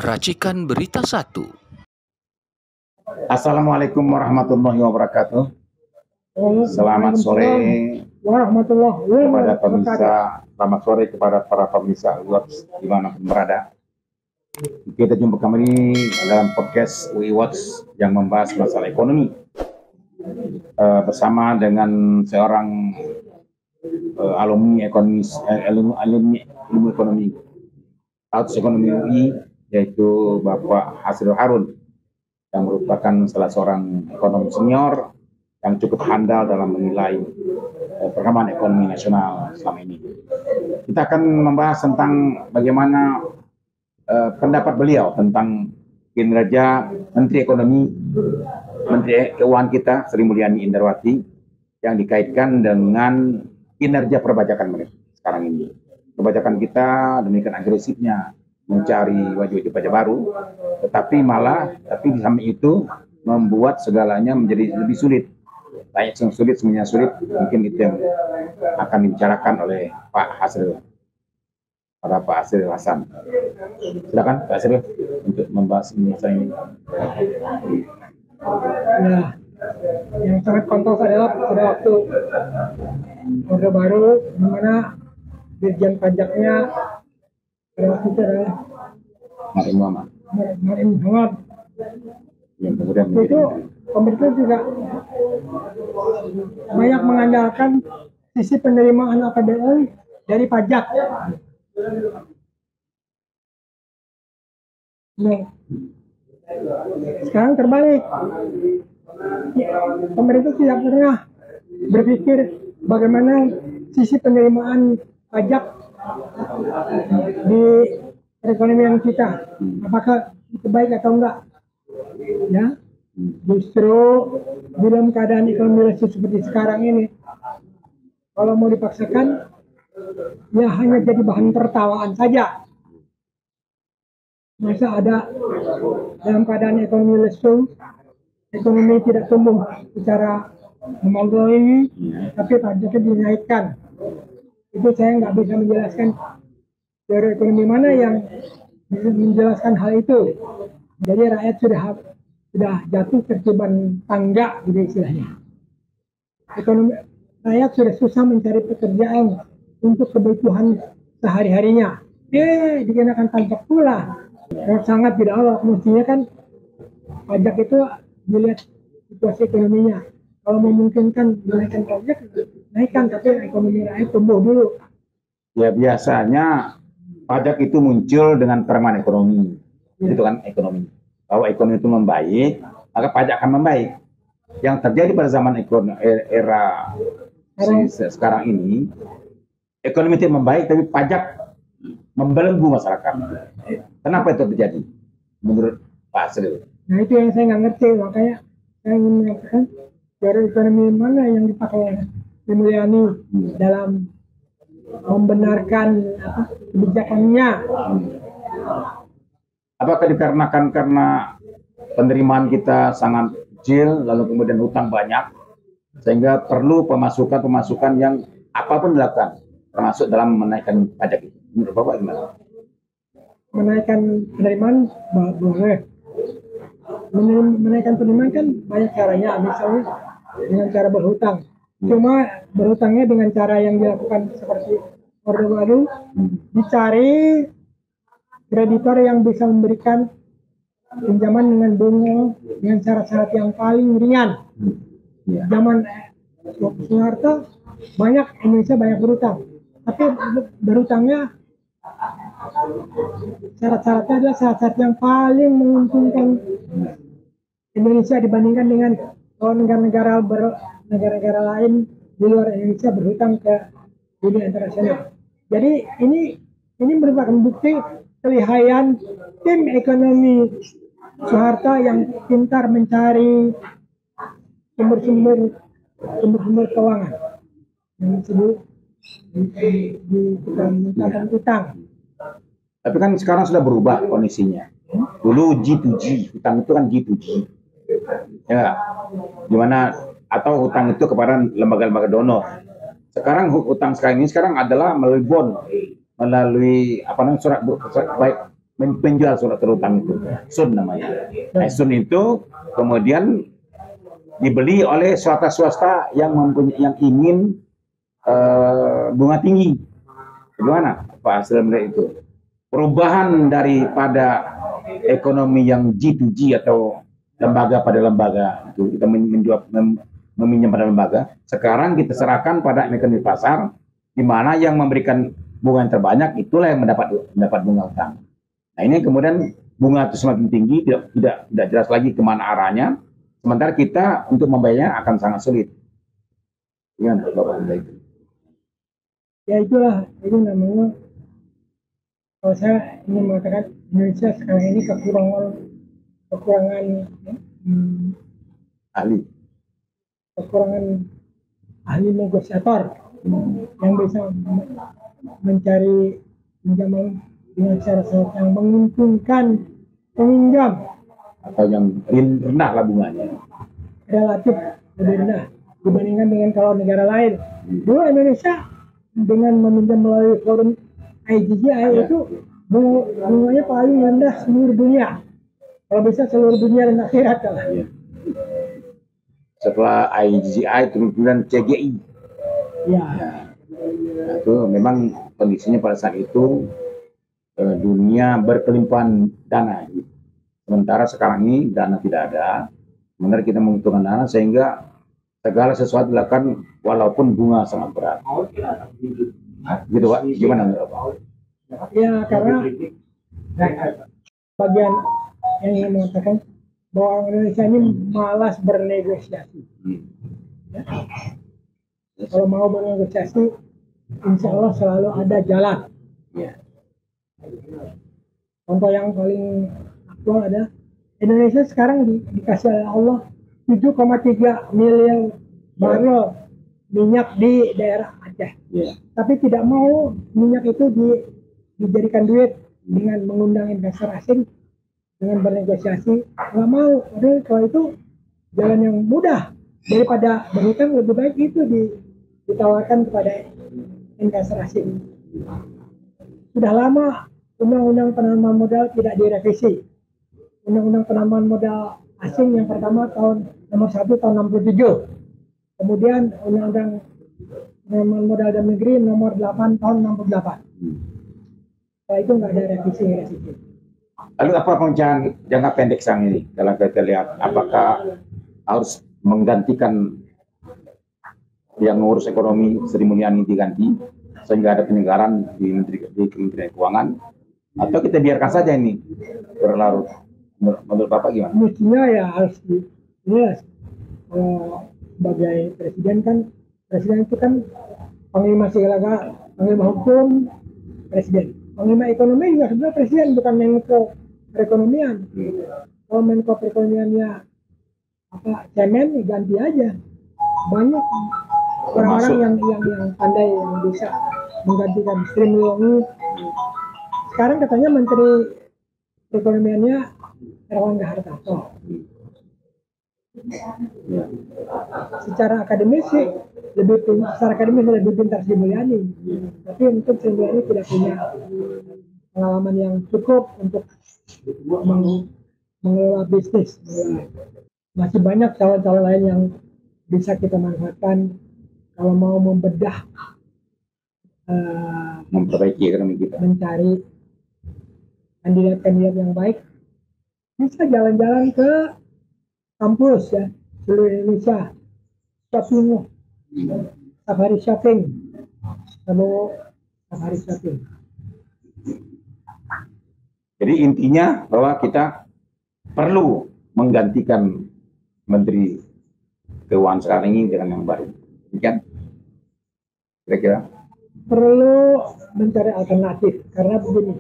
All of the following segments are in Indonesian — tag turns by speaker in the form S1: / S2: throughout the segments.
S1: Racikan Berita 1.
S2: Assalamualaikum warahmatullahi wabarakatuh. Selamat sore kepada pemirsa. Selamat sore kepada para pemirsa Watch dimanapun berada. Kita jumpa kembali dalam podcast We Watch yang membahas masalah ekonomi bersama dengan seorang alumni ekonomi ilmu ekonomi Fakultas Ekonomi UI, yaitu Bapak Hasril Harun, yang merupakan salah seorang ekonom senior yang cukup handal dalam menilai perkembangan ekonomi nasional selama ini. Kita akan membahas tentang bagaimana pendapat beliau tentang kinerja Menteri Ekonomi, Menteri Keuangan kita, Sri Mulyani Indrawati, yang dikaitkan dengan kinerja perpajakan mereka sekarang ini. Perpajakan kita demikian agresifnya mencari wajib-wajib pajak baru, tapi di samping itu membuat segalanya menjadi lebih sulit. Banyak yang sulit, semuanya sulit. Mungkin itu yang akan dibicarakan oleh Pak Hasril, Pak Hasril Hasan. Silakan Pak Hasril untuk membahas masalah ini.
S3: Ya, yang sangat kontroversial adalah pada waktu Orde Baru, di mana Dirjen Pajaknya pada waktu itu adalah
S2: Mari Muhammad. Yang kemudian
S3: itu pemerintah juga banyak mengandalkan sisi penerimaan APBN dari pajak. Nah, sekarang terbalik. Pemerintah tidak pernah berpikir bagaimana sisi penerimaan pajak di perekonomian kita, apakah itu baik atau enggak. Ya, justru dalam keadaan ekonomi lesu seperti sekarang ini, kalau mau dipaksakan, ya hanya jadi bahan tertawaan saja. Masa ada dalam keadaan ekonomi lesu, ekonomi tidak tumbuh secara memadai, tapi pajaknya dinaikkan. Itu saya nggak bisa menjelaskan teori ekonomi mana yang bisa menjelaskan hal itu. Jadi rakyat sudah jatuh tertiban tangga, gitu istilahnya. Ekonomi rakyat sudah susah mencari pekerjaan untuk kebutuhan sehari-harinya. Dikenakan pajak pula. Sangat tidak awal. Mestinya kan pajak itu dilihat situasi ekonominya. Kalau memungkinkan menaikkan pajak, naikkan, tapi ekonomi rakyat tumbuh dulu.
S2: Ya, biasanya pajak itu muncul dengan perkembangan ekonomi. Itu kan ekonomi. Kalau ekonomi itu membaik, maka pajak akan membaik. Yang terjadi pada zaman era sekarang ini, ekonomi tidak membaik, tapi pajak membelenggu masyarakat. Kenapa itu terjadi? Menurut Pak Hasril.
S3: Nah, itu yang saya nggak ngerti, makanya saya ingin mengatakan teori ekonomi mana yang dipakai Sri Mulyani dalam membenarkan kebijakannya.
S2: Apakah dikarenakan karena penerimaan kita sangat kecil, lalu kemudian hutang banyak, sehingga perlu pemasukan yang apapun dilakukan, termasuk dalam menaikkan pajak itu? Menurut Bapak gimana?
S3: Menaikkan penerimaan boleh. Menaikkan penerimaan kan banyak caranya, misalnya dengan cara berhutang. Cuma berhutangnya dengan cara yang dilakukan seperti Orde Baru, dicari kreditor yang bisa memberikan pinjaman dengan bunga dengan syarat-syarat yang paling ringan. Zaman Soeharto Indonesia banyak berhutang, tapi berhutangnya syarat-syaratnya adalah syarat-syarat yang paling menguntungkan Indonesia dibandingkan dengan negara-negara lain di luar Indonesia berhutang ke dunia internasional. Jadi ini merupakan bukti kelihayan tim ekonomi Soeharto yang pintar mencari sumber-sumber keuangan yang disebut di utang.
S2: Tapi kan sekarang sudah berubah kondisinya. Dulu G2G, hutang itu kan G2G. Ya, gimana? Atau hutang itu kepada lembaga-lembaga donor. Sekarang hutang sekarang adalah melalui bond, melalui surat baik menjual surat terutang itu, sun namanya. Nah, sun itu kemudian dibeli oleh swasta yang yang ingin bunga tinggi. Bagaimana Pak hasil melihat itu? Perubahan daripada ekonomi yang G2G atau lembaga pada lembaga itu, kita meminjam pada lembaga. Sekarang kita serahkan pada mekanisme pasar, di mana yang memberikan bunga yang terbanyak itulah yang mendapat bunga utang. Nah, ini kemudian bunga itu semakin tinggi, tidak jelas lagi kemana arahnya. Sementara kita untuk membayarnya akan sangat sulit. Gimana Bapak itu?
S3: Ya itulah, itu namanya, kalau saya ingin mengatakan Indonesia sekarang ini kekurangan ahli negosiator yang bisa mencari pinjaman dengan cara yang menguntungkan peminjam
S2: atau yang rendah lah bunganya,
S3: relatif lebih rendah dibandingkan dengan kalau negara lain. Dulu Indonesia dengan meminjam melalui forum IGGI itu bunganya paling rendah seluruh dunia. Kalau bisa seluruh dunia dan akhirat lah.
S2: Setelah IGGI kemudian CGI.
S3: Ya.
S2: Nah, itu memang kondisinya pada saat itu dunia berkelimpahan dana. Sementara sekarang ini dana tidak ada. Sementara kita membutuhkan dana sehingga segala sesuatu dilakukan walaupun bunga sangat berat. Gitu Pak, gimana menurut Pak?
S3: Ya, karena bagian yang ingin mengatakan bahwa orang Indonesia ini malas bernegosiasi. Ya. Kalau mau bernegosiasi, insya Allah selalu ada jalan.
S2: Ya.
S3: Contoh yang paling aktual ada Indonesia sekarang dikasih oleh Allah 7,3 miliar barrel minyak di daerah Aceh.
S2: Yeah.
S3: Tapi tidak mau minyak itu dijadikan duit dengan mengundang investor asing, dengan bernegosiasi. Nggak mau. Padahal kalau itu jalan yang mudah, daripada berhutang lebih baik itu ditawarkan kepada investor asing. Sudah lama undang-undang penanaman modal tidak direvisi. Undang-undang penanaman modal asing yang pertama nomor 1 tahun 67. Kemudian undang-undang penanaman modal dalam negeri nomor 8 tahun 68. Setelah itu nggak ada revisi.
S2: Lalu apa perencanaan jangka pendek sang ini? Kalau kita lihat, apakah harus menggantikan yang ngurus ekonomi Sri Mulyani diganti sehingga ada penyegaran di Kementerian Keuangan, atau kita biarkan saja ini berlarut? Menurut Bapak gimana?
S3: Mestinya ya harus sebagai presiden itu kan panglima segala, panglima hukum presiden, panglima ekonomi juga sebenarnya presiden, bukan Menko perekonomian. Kalau Menko perekonomiannya cemen, ganti aja. Banyak orang-orang yang pandai yang bisa menggantikan Sri Mulyani. Sekarang katanya Menteri perekonomiannya Erlangga Hartarto. Secara akademis lebih pintar Sri Mulyani. Tapi untuk Sri Mulyani tidak punya pengalaman yang cukup untuk mengelola bisnis. Masih banyak calon-calon lain yang bisa kita manfaatkan kalau mau membedah,
S2: memperbaiki ekonomi kita,
S3: mencari kandidat-kandidat yang baik. Bisa jalan-jalan ke kampus ya, seluruh Indonesia, shopping, safari shopping.
S2: Jadi intinya bahwa kita perlu menggantikan Menteri Keuangan sekarang ini dengan yang baru, kan? Kira-kira
S3: perlu mencari alternatif, karena begini,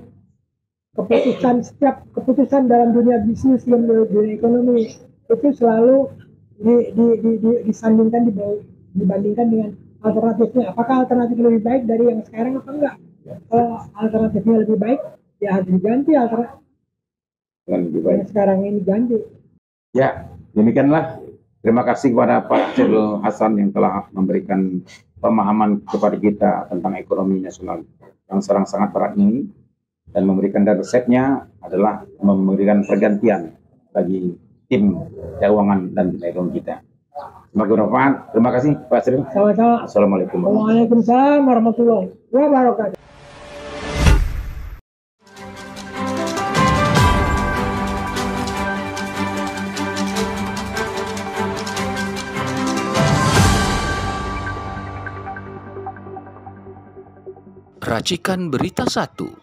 S3: setiap keputusan dalam dunia bisnis dan dunia ekonomi itu selalu disandingkan, dibandingkan dengan alternatifnya. Apakah alternatif lebih baik dari yang sekarang apa enggak? Kalau alternatifnya lebih baik, ya harus diganti alternatif yang sekarang ini ganti.
S2: Ya, demikianlah. Terima kasih kepada Pak Cyril Hasan yang telah memberikan pemahaman kepada kita tentang ekonomi nasional yang sekarang sangat berat ini. dan memberikan, dan resepnya adalah memberikan pergantian bagi tim keuangan dan ekonomi kita. Semoga bermanfaat. Terima kasih Pak Sri.
S3: Sama-sama.
S2: Assalamualaikum.
S3: Waalaikumsalam warahmatullahi wabarakatuh.
S1: Racikan Berita 1.